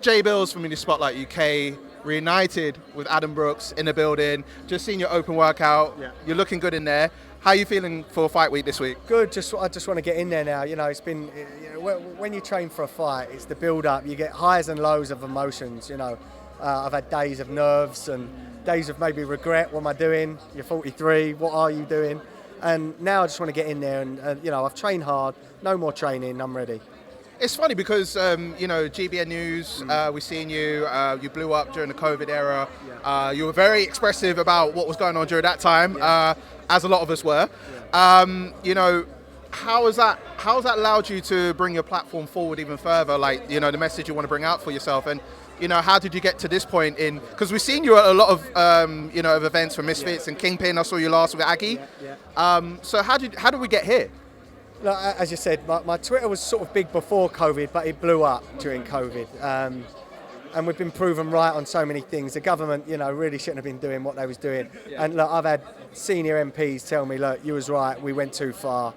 Jay Bills from Mini Spotlight UK, reunited with Adam Brooks in the building. Just seen your open workout. Yeah. You're looking good in there. How are you feeling for fight week this week? Good. I just want to get in there now. You know, it's been when you train for a fight, it's the build up. You get highs and lows of emotions. You know, I've had days of nerves and days of maybe regret. What am I doing? You're 43. What are you doing? And now I just want to get in there and I've trained hard. No more training. I'm ready. It's funny because, GBN News, we've seen you, you blew up during the COVID era. You were very expressive about what was going on during that time, as a lot of us were. How has that allowed you to bring your platform forward even further, like, the message you want to bring out for yourself? And, how did you get to this point in, because we've seen you at a lot of, of events for Misfits and Kingpin. I saw you last with Aggie. So how did we get here? Look, as you said, my Twitter was sort of big before COVID, but it blew up during COVID. And we've been proven right on so many things. The government, really shouldn't have been doing what they was doing. And look, I've had senior MPs tell me, look, you was right, we went too far.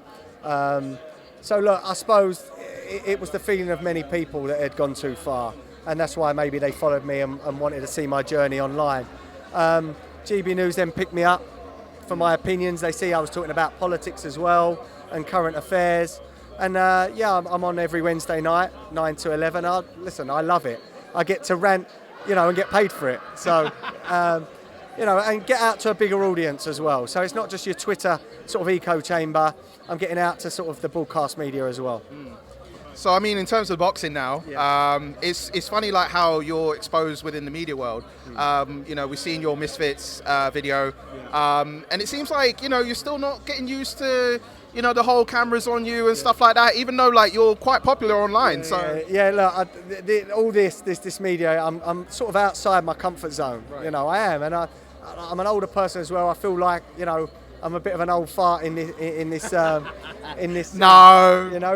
So look, I suppose it was the feeling of many people that had gone too far. And that's why maybe they followed me and wanted to see my journey online. GB News then picked me up for my opinions. They see I was talking about politics as well and current affairs. And I'm on every Wednesday night, 9 to 11. Listen, I love it. I get to rant, and get paid for it. So, and get out to a bigger audience as well. So it's not just your Twitter sort of echo chamber. I'm getting out to sort of the broadcast media as well. So, I mean, in terms of boxing now, it's funny like how you're exposed within the media world. We've seen your Misfits video, and it seems like, you're still not getting used to, the whole cameras on you and stuff like that, even though, like, you're quite popular online. Look, all this media, I'm sort of outside my comfort zone. Right. I am, and I'm an older person as well. I feel like, I'm a bit of an old fart in this. No.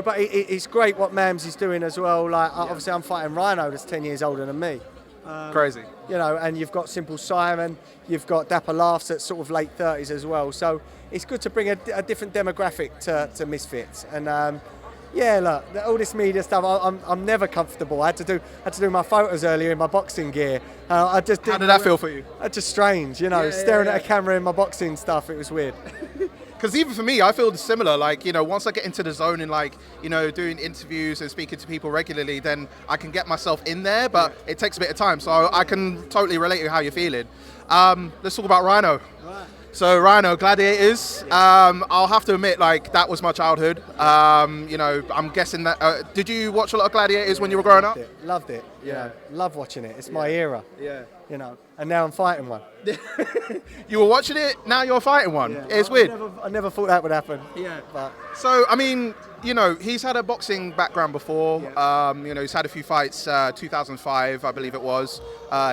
But it's great what Mams is doing as well. Like, obviously, I'm fighting Rhino, that's 10 years older than me. Crazy. And you've got Simple Simon, you've got Dapper Laughs at sort of late 30s as well. So it's good to bring a different demographic to Misfits. And look, all this media stuff, I'm never comfortable. I had to do my photos earlier in my boxing gear. How did that feel for you? Just strange, staring at a camera in my boxing stuff. It was weird. Because even for me, I feel similar. Like, once I get into the zone and, like, doing interviews and speaking to people regularly, then I can get myself in there, but it takes a bit of time. So I can totally relate to how you're feeling. Let's talk about Rhino. Right. So Rhino, Gladiators. I'll have to admit, like, that was my childhood. I'm guessing that. Did you watch a lot of Gladiators when you were growing up? Loved it. Yeah. Love watching it. It's my era. Yeah. And now I'm fighting one. You were watching it, now you're fighting one. Yeah. It's weird. I never thought that would happen. Yeah. But So, I mean, he's had a boxing background before. Yeah. He's had a few fights, 2005, I believe it was.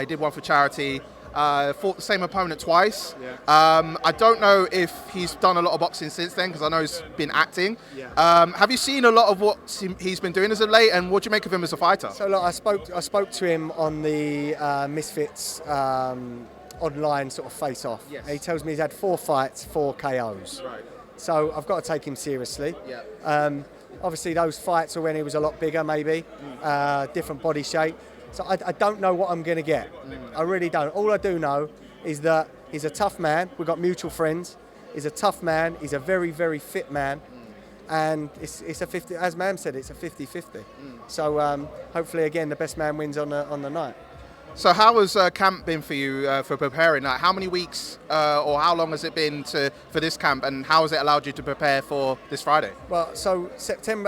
He did one for charity. Fought the same opponent twice. Yeah. I don't know if he's done a lot of boxing since then, because I know he's been acting. Yeah. Have you seen a lot of what he's been doing as of late, and what do you make of him as a fighter? So look, I spoke to him on the Misfits online sort of face-off. Yes. He tells me he's had 4 fights, 4 KOs. Right. So I've got to take him seriously. Yeah. Obviously, those fights are when he was a lot bigger, maybe, different body shape. So I don't know what I'm going to get. I really don't. All I do know is that he's a tough man. We've got mutual friends. He's a tough man. He's a very, very fit man. And it's a 50, as Mam said, it's a 50-50. So hopefully, again, the best man wins on the night. So how has camp been for you for preparing? Like, how many weeks or how long has it been for this camp, and how has it allowed you to prepare for this Friday? Well, so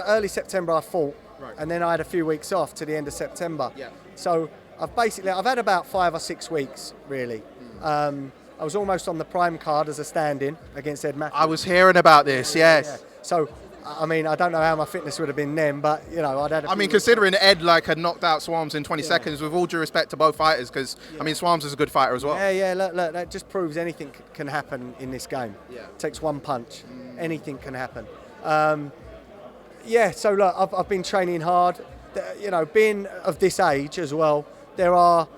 early September I fought, Right. and then I had a few weeks off to the end of September. Yeah. So I've had about 5 or 6 weeks, really. I was almost on the prime card as a stand-in against Ed Matthews. I was hearing about this, yes. Yeah. So, I mean, I don't know how my fitness would have been then, but, I'd had a few weeks Considering Ed had knocked out Swams in 20 seconds, with all due respect to both fighters, because, Swams is a good fighter as well. Yeah, look, that just proves anything can happen in this game. Yeah. It takes one punch. Anything can happen. So look, I've been training hard. Being of this age as well, there are,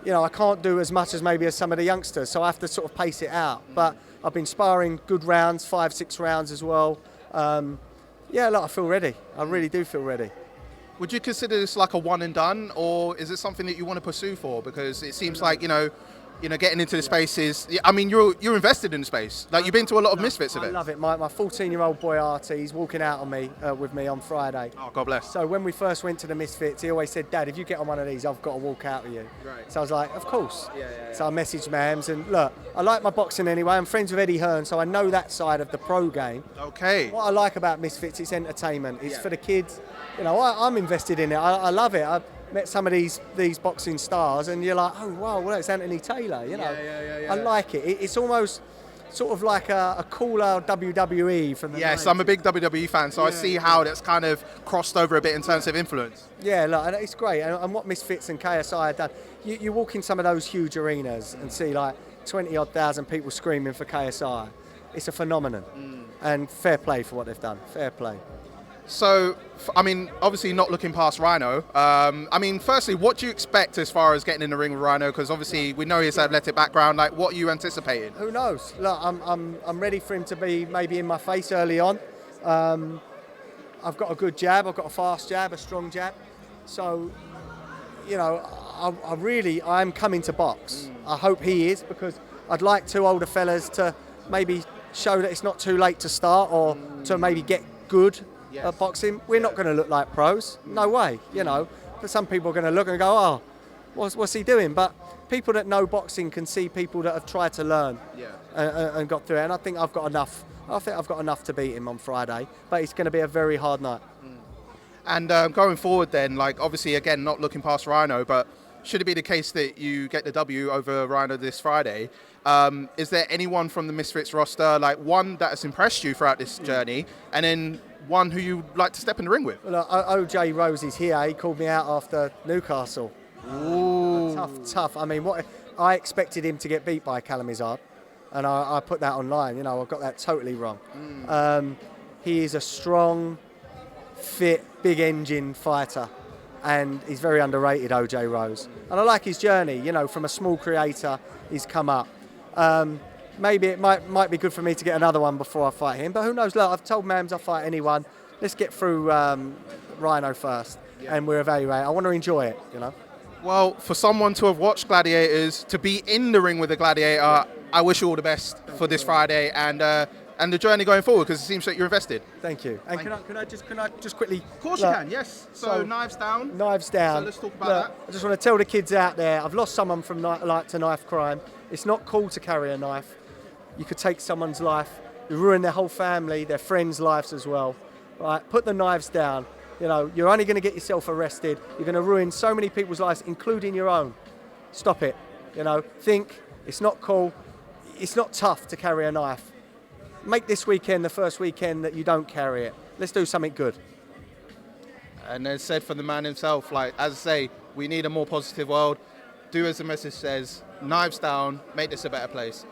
I can't do as much as maybe as some of the youngsters, so I have to sort of pace it out. But I've been sparring good rounds, 5-6 rounds as well. Look, I feel ready. I really do feel ready. Would you consider this like a one and done, or is it something that you want to pursue for? Because it seems like, getting into the space is, I mean, you're invested in the space. Like, you've been to a lot of Misfits events. I love it. My 14-year-old boy Artie, he's walking out on me with me on Friday. Oh, God bless. So when we first went to the Misfits, he always said, Dad, if you get on one of these, I've got to walk out with you. Right. So I was like, of course. Yeah. So I messaged Mams, and look, I like my boxing anyway. I'm friends with Eddie Hearn, so I know that side of the pro game. Okay. What I like about Misfits, it's entertainment. It's for the kids. I'm invested in it. I love it. I've met some of these boxing stars, and you're like, oh wow, well, it's Anthony Taylor. Yeah. I like it. It's almost sort of like a cooler WWE from the 90s. Yes, I'm a big WWE fan, so I see how that's kind of crossed over a bit in terms of influence. Yeah, look, and it's great. And what Misfits and KSI have done, you walk in some of those huge arenas and see like 20-odd thousand people screaming for KSI. It's a phenomenon. And fair play for what they've done. Fair play. So, I mean, obviously not looking past Rhino. I mean, firstly, what do you expect as far as getting in the ring with Rhino? Because obviously we know his athletic background. Like, what are you anticipating? Who knows? Look, I'm ready for him to be maybe in my face early on. I've got a good jab. I've got a fast jab, a strong jab. So, I'm coming to box. I hope he is, because I'd like two older fellas to maybe show that it's not too late to start, or to maybe get good at boxing. We're not going to look like pros. No way, But some people are going to look and go, oh, what's he doing? But people that know boxing can see people that have tried to learn and got through it. And I think I've got enough. To beat him on Friday. But it's going to be a very hard night. And going forward then, like, obviously, again, not looking past Rhino, but should it be the case that you get the W over Rhino this Friday, is there anyone from the Misfits roster, like one that has impressed you throughout this journey, and then one who you'd like to step in the ring with? Well, OJ Rose is here. He called me out after Newcastle. Ooh. Tough. I mean, I expected him to get beat by Callum Izzard, and I put that online. I got that totally wrong. He is a strong, fit, big engine fighter, and he's very underrated, OJ Rose. And I like his journey. From a small creator, he's come up. Maybe it might be good for me to get another one before I fight him, but who knows? Look, I've told Mams I'll fight anyone. Let's get through Rhino first, and we'll evaluate. I want to enjoy it, Well, for someone to have watched Gladiators, to be in the ring with a Gladiator, I wish you all the best for this Friday and the journey going forward, because it seems that you're invested. Thank you. And can I just quickly? Of course you can. Yes. So knives down. Knives down. So let's talk about that. I just want to tell the kids out there, I've lost someone from to knife crime. It's not cool to carry a knife. You could take someone's life, you ruin their whole family, their friends' lives as well. Right? Put the knives down. You're only going to get yourself arrested. You're going to ruin so many people's lives, including your own. Stop it. Think it's not cool. It's not tough to carry a knife. Make this weekend the first weekend that you don't carry it. Let's do something good. And as said from the man himself, like, as I say, we need a more positive world. Do as the message says, knives down, make this a better place.